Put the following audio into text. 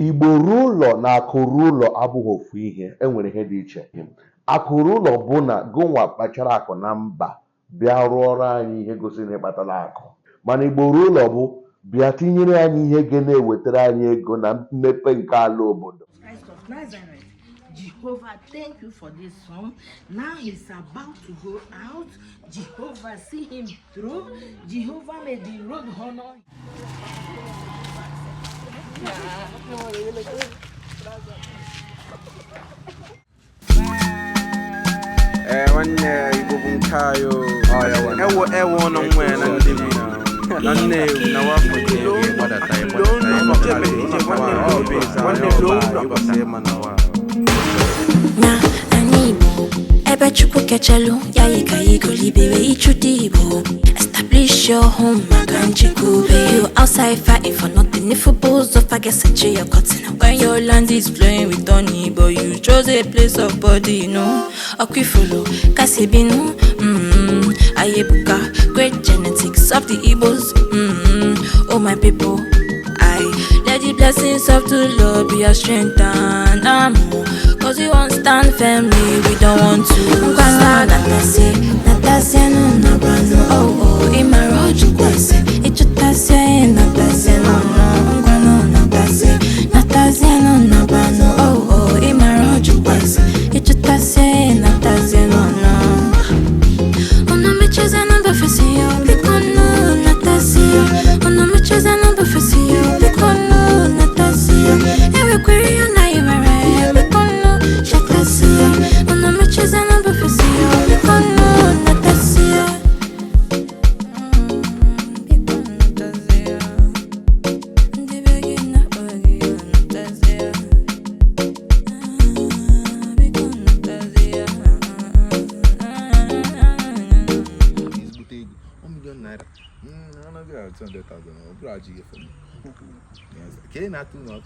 Igbo rulo na akụrụ ụlọ abụghị ofu ihe, enwere ihe dị iche. Akụrụ ụlọ bụ na gụnwa kpachara akụ na mba bịa rụọrọ anyị ihe gosiri ịkpatara akụ, mana Igbo rulo bụ bịa tinyere anyị ihe ga na-ewetara anyị ego na mmepe nke ala obodo. Jehovah, thank you for this song. Now he's about to go out. Jehovah, see him through. Jehovah, may the road honor. One day you go Kayo. Ewo no when and living now. None now for you. What a time. Chukwu kechelu ya yika yigo libere ichudibo. Establish your home, maganjikube. You outside fighting for nothing. If a balls of I guess that you're cutting. When your land is flowing with honey, but you chose a place of body, you know. Akwifolo, kasibinu, ayebuka, great genetics of the Igbos. Oh my people, I let the blessings of the Lord be our strength and armor. Cause we won't stand firmly, we don't want to stand. Natase no nabano, oh, in my road you kwese. Ichutase natase no ngwano natase no nabano, oh, in my road you kwese. Ichutase natase no. Ono me choose no befesio, bikono natase. Ono me choose no befesio, bikono natase. Every query na you not too much.